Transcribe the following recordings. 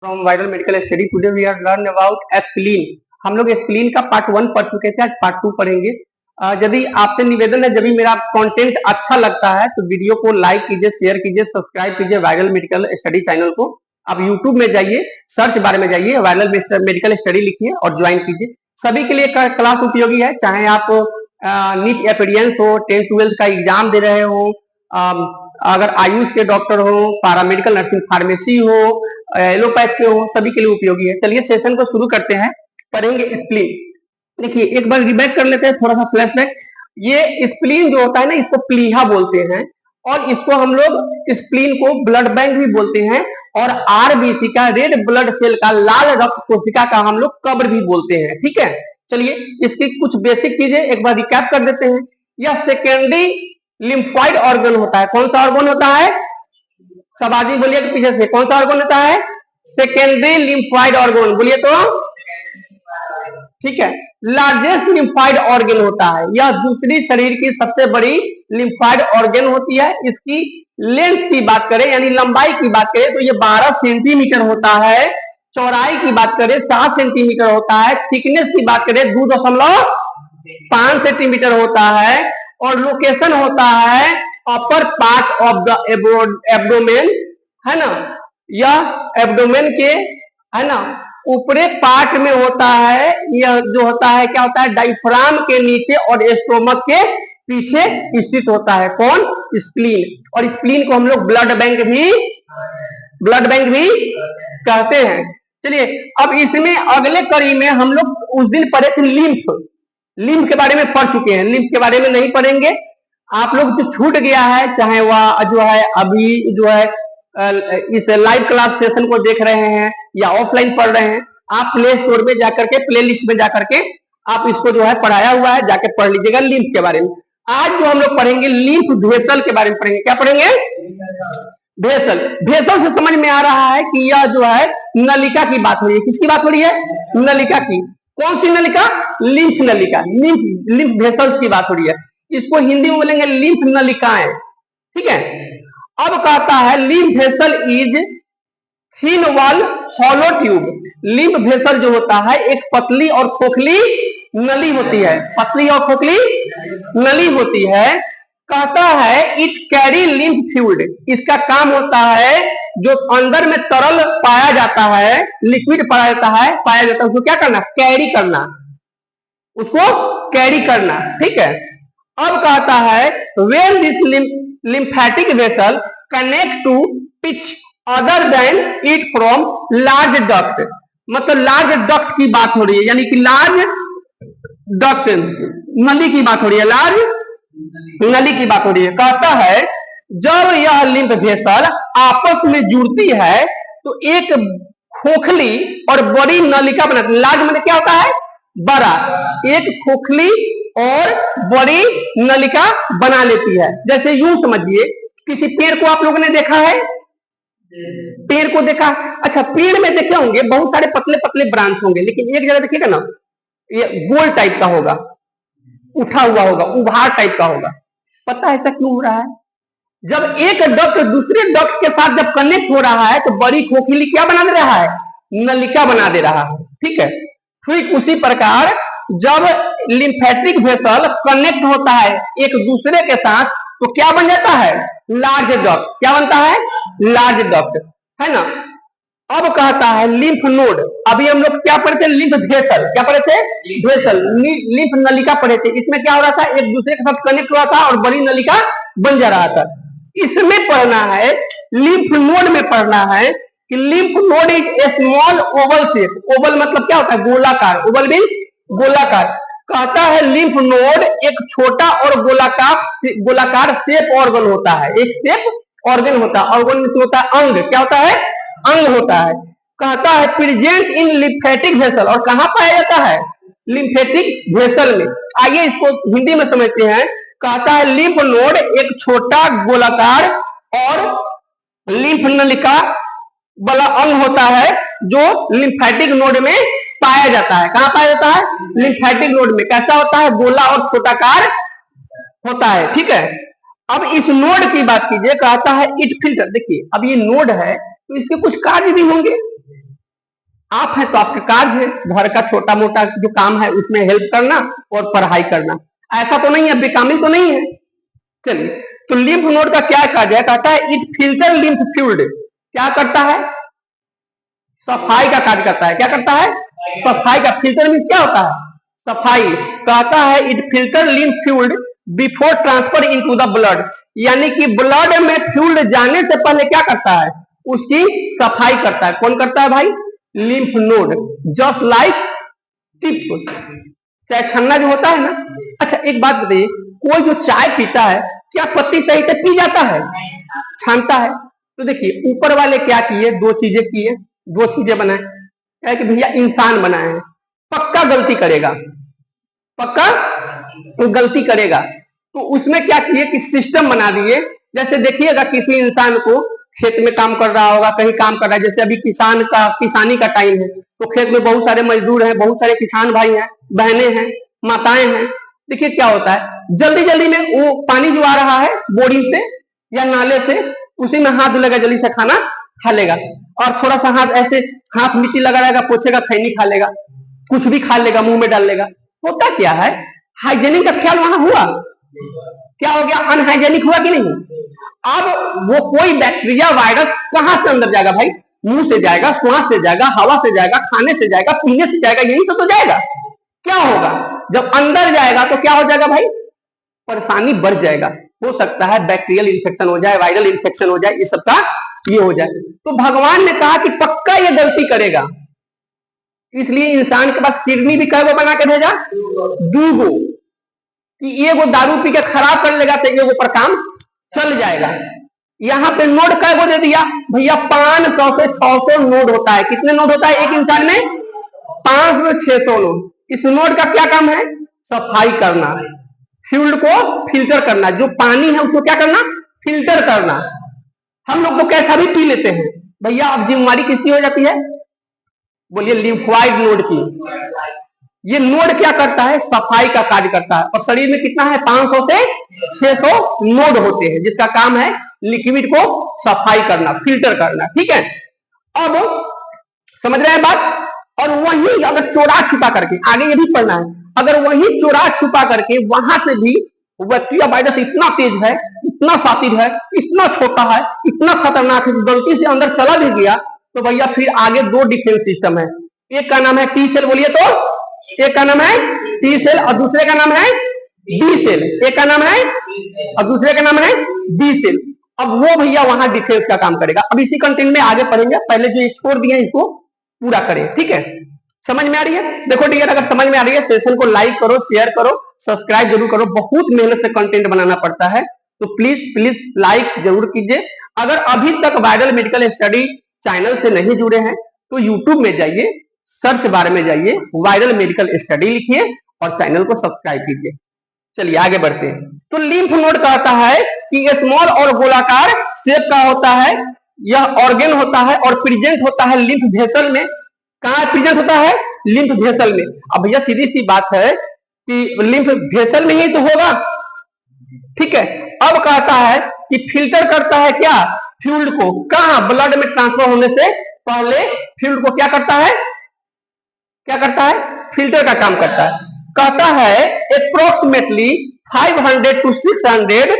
From viral medical study today we are learn about spleen. हम लोग spleen का part 1 पढ़ चुके थे, आज पार्ट 2 पढ़ेंगे। यदि आपसे निवेदन है, जब भी मेरा कंटेंट अच्छा लगता है तो वीडियो को लाइक कीजिए, शेयर कीजिए, सब्सक्राइब कीजिए वायरल मेडिकल स्टडी चैनल को। आप यूट्यूब में जाइए, सर्च बार में जाइए, वायरल मेडिकल स्टडी लिखिए और ज्वाइन कीजिए। सभी के लिए क्लास उपयोगी है, चाहे आप नीट एक्सपीरियंस हो, 10-12 का एग्जाम दे रहे हो, अगर आयुष के डॉक्टर हो, पैरामेडिकल नर्सिंग फार्मेसी हो, एलोपैथ के हो, सभी के लिए उपयोगी है। चलिए सेशन को शुरू करते हैं, पढ़ेंगे स्प्लीन। देखिए एक बार रिबैक कर लेते हैं, थोड़ा सा फ्लैशबैक। ये स्प्लीन जो होता है ना, इसको प्लीहा बोलते हैं और इसको हम लोग स्प्लीन को ब्लड बैंक भी बोलते हैं और आरबीसी का, रेड ब्लड सेल का, लाल रक्त कोशिका का हम लोग कब्र भी बोलते हैं। ठीक है, चलिए इसकी कुछ बेसिक चीजें एक बार रिकैप कर देते हैं। यह सेकेंडरी लिम्फॉइड ऑर्गन होता है। कौन सा ऑर्गन होता है? सबाजी बोलिए कि पीछे से कौन सा ऑर्गन होता है? सेकेंडरी लिम्फॉइड ऑर्गन बोलिए तो। ठीक है, लार्जेस्ट लिम्फॉइड ऑर्गन होता है। यह दूसरी शरीर की सबसे बड़ी लिम्फॉइड ऑर्गन होती है। इसकी लेंथ की बात करें यानी लंबाई की बात करें तो ये 12 सेंटीमीटर होता है। चौड़ाई की बात करें 7 सेंटीमीटर होता है। थिकनेस की बात करें 2.5 सेंटीमीटर होता है और लोकेशन होता है upper part of the abdomen, है ना। यह एब्डोमेन के, है ना, ऊपरी पार्ट में होता है। यह जो होता है क्या होता है? डायफ्राम के नीचे और स्टोमक के पीछे स्थित होता है। कौन? स्प्लीन। और स्प्लीन को हम लोग ब्लड बैंक भी कहते हैं। चलिए अब इसमें अगले कड़ी में हम लोग उस दिन पढ़े थे लिम्फ के बारे में पढ़ चुके हैं। लिम्फ के बारे में नहीं पढ़ेंगे। आप लोग जो छूट गया है, चाहे वह जो है अभी जो है इस लाइव क्लास सेशन को देख रहे हैं या ऑफलाइन पढ़ रहे हैं, आप प्ले स्टोर में जाकर के, प्ले लिस्ट में जाकर के आप इसको जो है पढ़ाया हुआ है, जाके पढ़ लीजिएगा लिम्फ के बारे में। आज जो हम लोग पढ़ेंगे लिम्फ वेसल के बारे में पढ़ेंगे। क्या पढ़ेंगे? वेसल। वेसल से समझ में आ रहा है कि यह जो है नलिका की बात हो रही है। किसकी बात हो रही है? नलिका की। कौन सी नलिका? लिम्फ नलिका। लिम्फ वेसल्स की बात हो रही है। इसको हिंदी में बोलेंगे लिम्फ नलिकाएं। ठीक है, अब कहता है lymph vessel is thin wall hollow tube. Lymph vessel जो होता है एक पतली और खोखली नली होती है। पतली और खोखली नली होती है। कहता है इट कैरी लिम्फ फ्लूइड। इसका काम होता है जो अंदर में तरल पाया जाता है, लिक्विड पाया जाता है, उसको क्या करना? कैरी करना, उसको कैरी करना। ठीक है, अब कहता है when this lymphatic vessel connect to pitch other than it from large duct, मतलब लार्ज डक्ट की बात हो रही है, यानी कि लार्ज डक्ट नली की बात हो रही है, लार्ज नली की बात हो रही है। कहता है जब यह लिम्फ वेसल आपस में जुड़ती है तो एक खोखली और बड़ी नलिका बनाती है। लार्ज मतलब क्या होता है? बड़ा। एक खोखली और बड़ी नलिका बना लेती है। जैसे यूं समझिए, किसी पेड़ को आप लोगों ने देखा है? पेड़ को देखा? अच्छा, पेड़ में देखे होंगे बहुत सारे पतले पतले ब्रांच होंगे, लेकिन एक जगह देखिएगा ना, ये गोल टाइप का होगा, उठा हुआ होगा, उभार टाइप का होगा। पता है ऐसा क्यों हो रहा है? जब एक डक्ट दूसरे डक्ट के साथ जब कनेक्ट हो रहा है तो बड़ी खोखली क्या बना दे रहा है? नलिका बना दे रहा है। ठीक है, ठीक उसी प्रकार जब लिम्फेटिक वेसल कनेक्ट होता है एक दूसरे के साथ तो क्या बन जाता है? Large duct. क्या बनता है? लार्ज डक्ट, है ना। अब कहता है लिम्फ नोड। अभी हम लोग क्या पढ़े थे? Lymph vessel. क्या पढ़े थे? वेसल। लिम्फ नलिका पढ़े थे। इसमें क्या हो रहा था? एक दूसरे के साथ कनेक्ट हुआ था और बड़ी नलिका बन जा रहा था। इसमें पढ़ना है, लिम्फ नोड में पढ़ना है कि lymph node is a small Oval shape. Oval मतलब क्या होता है? गोलाकार। ओवल भी गोलाकार। कहता है लिम्फ नोड एक छोटा और गोलाकार शेप ऑर्गन होता है। एक शेप ऑर्गन होता है। ऑर्गन में होता है अंग। क्या होता है? अंग होता है। कहता है प्रेजेंट इन लिम्फेटिक वेसल। और कहां पाया जाता है? लिम्फेटिक वेसल में। आइए इसको हिंदी में समझते हैं। कहता है लिम्फ नोड एक छोटा गोलाकार और लिम्फ नलिका वाला अंग होता है जो लिम्फेटिक नोड में पाया जाता है। कहां पाया जाता है? लिम्फेटिक नोड में। कैसा होता है? गोला और छोटाकार होता है। ठीक है, अब इस नोड की बात कीजिए। कहता है इट फिल्टर। देखिए अब ये नोड है तो इसके कुछ कार्य भी होंगे। आप हैं तो आपका कार्य है घर का छोटा मोटा जो काम है उसमें हेल्प करना और पढ़ाई करना, ऐसा तो नहीं है, बेकामिल तो नहीं है। चलिए, तो लिम्फ नोड का क्या कार्य है? कहता है इट फिल्टर लिम्फ फ्लूइड। क्या करता है? सफाई का कार्य करता है। क्या करता है? सफाई का। फिल्टर मीन्स क्या होता है? सफाई। कहता है it filter lymph fluid before transfer into the blood, यानी कि ब्लड में फ्लूइड जाने से पहले क्या करता है? उसकी सफाई करता है। कौन करता है भाई? Lymph node. Just like tip, चाय छन्ना जो होता है ना। अच्छा एक बात बताइए, कोई जो चाय पीता है क्या पत्ती सही से पी जाता है? छानता है। तो देखिए ऊपर वाले क्या किए, दो चीजें किए, दो चीजें बनाए। क्या है कि भैया इंसान बनाए हैं, पक्का गलती करेगा, पक्का गलती करेगा। तो उसमें क्या किए कि सिस्टम बना दिए। जैसे देखिएगा किसी इंसान को खेत में काम कर रहा होगा, कहीं काम कर रहा है, जैसे अभी किसानी का टाइम है, तो खेत में बहुत सारे मजदूर हैं, बहुत सारे किसान भाई हैं, बहनें हैं, माताएं हैं। देखिए क्या होता है, जल्दी जल्दी में वो पानी जो आ रहा है बोरिंग से या नाले से, उसी में हाथ धुलेगा, जल्दी से खाना खा लेगा। और थोड़ा सा हाथ ऐसे, हाथ मिट्टी लगा रहेगा, पोछेगा, खैनी खा लेगा, कुछ भी खा लेगा, मुंह में डाल लेगा। होता क्या है, हाइजेनिक का ख्याल वहां हुआ? क्या हो गया? अनहाइजेनिक हुआ कि नहीं? अब वो कोई बैक्टीरिया वायरस कहां से अंदर जाएगा भाई? मुंह से जाएगा, श्वास से जाएगा, हवा से जाएगा, खाने से जाएगा, पीने से जाएगा, यही सब तो जाएगा। क्या होगा जब अंदर जाएगा? तो क्या हो जाएगा भाई? परेशानी बढ़ जाएगा। हो सकता है बैक्टीरियल इन्फेक्शन हो जाए, वायरल इन्फेक्शन हो जाए, ये सब का ये हो जाए। तो भगवान ने कहा कि पक्का ये गलती करेगा, इसलिए इंसान के पास किडनी भी कैगो बना के भेजा? दूगो, कि एगो दारू पी के खराब कर लेगा तो एगो पर काम चल जाएगा। यहाँ पे नोड कैगो दे दिया भैया? 500 से 600 नोड होता है। कितने नोड होता है एक इंसान में? 500 से 600 नोड। इस नोड का क्या काम है? सफाई करना, फ्लूइड को फिल्टर करना, जो पानी है उसको क्या करना? फिल्टर करना। हम लोग तो कैसा भी पी लेते हैं भैया। अब जिम्मेवारी किसकी हो जाती है? बोलिए, लिम्फोइड नोड की। ये नोड क्या करता है? सफाई का कार्य करता है। और शरीर में कितना है? 500 से 600 नोड होते हैं, जिसका काम है लिक्विड को सफाई करना, फिल्टर करना। ठीक है, अब समझ रहे हैं बात? और वही अगर चोरा छुपा करके, आगे ये भी पढ़ना है, अगर वही चोरा छुपा करके वहां से भी बैक्टीरिया वायरस इतना तेज है, इतना शातिर है, इतना छोटा है, इतना खतरनाक है, गलती से अंदर चला भी गया तो भैया फिर आगे दो डिफेंस सिस्टम है। एक का नाम है टी सेल, बोलिए तो। एक का नाम है टी सेल और दूसरे का नाम है बी सेल। एक का नाम है और दूसरे का नाम है बी सेल। अब वो भैया वहां डिफेंस का काम करेगा। अब इसी कंटेंट में आगे पढ़ेंगे, पहले जो ये छोड़ दिए इसको पूरा करें। ठीक है, समझ में आ रही है? देखो डियर, अगर समझ में आ रही है सेशन को लाइक करो, शेयर करो, सब्सक्राइब जरूर करो। बहुत मेहनत से कंटेंट बनाना पड़ता है, तो प्लीज प्लीज लाइक जरूर कीजिए। अगर अभी तक वायरल मेडिकल स्टडी चैनल से नहीं जुड़े हैं तो यूट्यूब में जाइए, सर्च बार में जाइए, वायरल मेडिकल स्टडी लिखिए और चैनल को सब्सक्राइब कीजिए। चलिए आगे बढ़ते हैं। तो लिम्फ नोड कहता है कि स्मॉल और गोलाकार शेप का होता है, यह ऑर्गेन होता है और प्रेजेंट होता है लिम्फ वेसल में। कहां प्रेजेंट होता है? लिम्फ वेसल में। अब भैया सीधी सी बात है कि लिम्फ वेसल में ही तो होगा। ठीक है, अब कहता है कि फिल्टर करता है क्या? फ्लूइड को। कहां? ब्लड में ट्रांसफर होने से पहले फ्लूइड को क्या करता है? क्या करता है? फिल्टर का काम करता है। कहता है approximately 500 to 600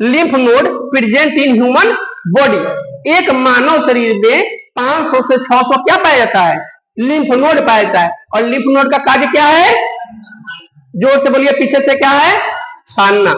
lymph node present in human body. एक मानव शरीर में 500 से 600 क्या पाया जाता है? लिम्फ नोड पाया जाता है। और लिम्फ नोड का कार्य क्या है? जोर से बोलिए, पीछे से क्या है? छानना।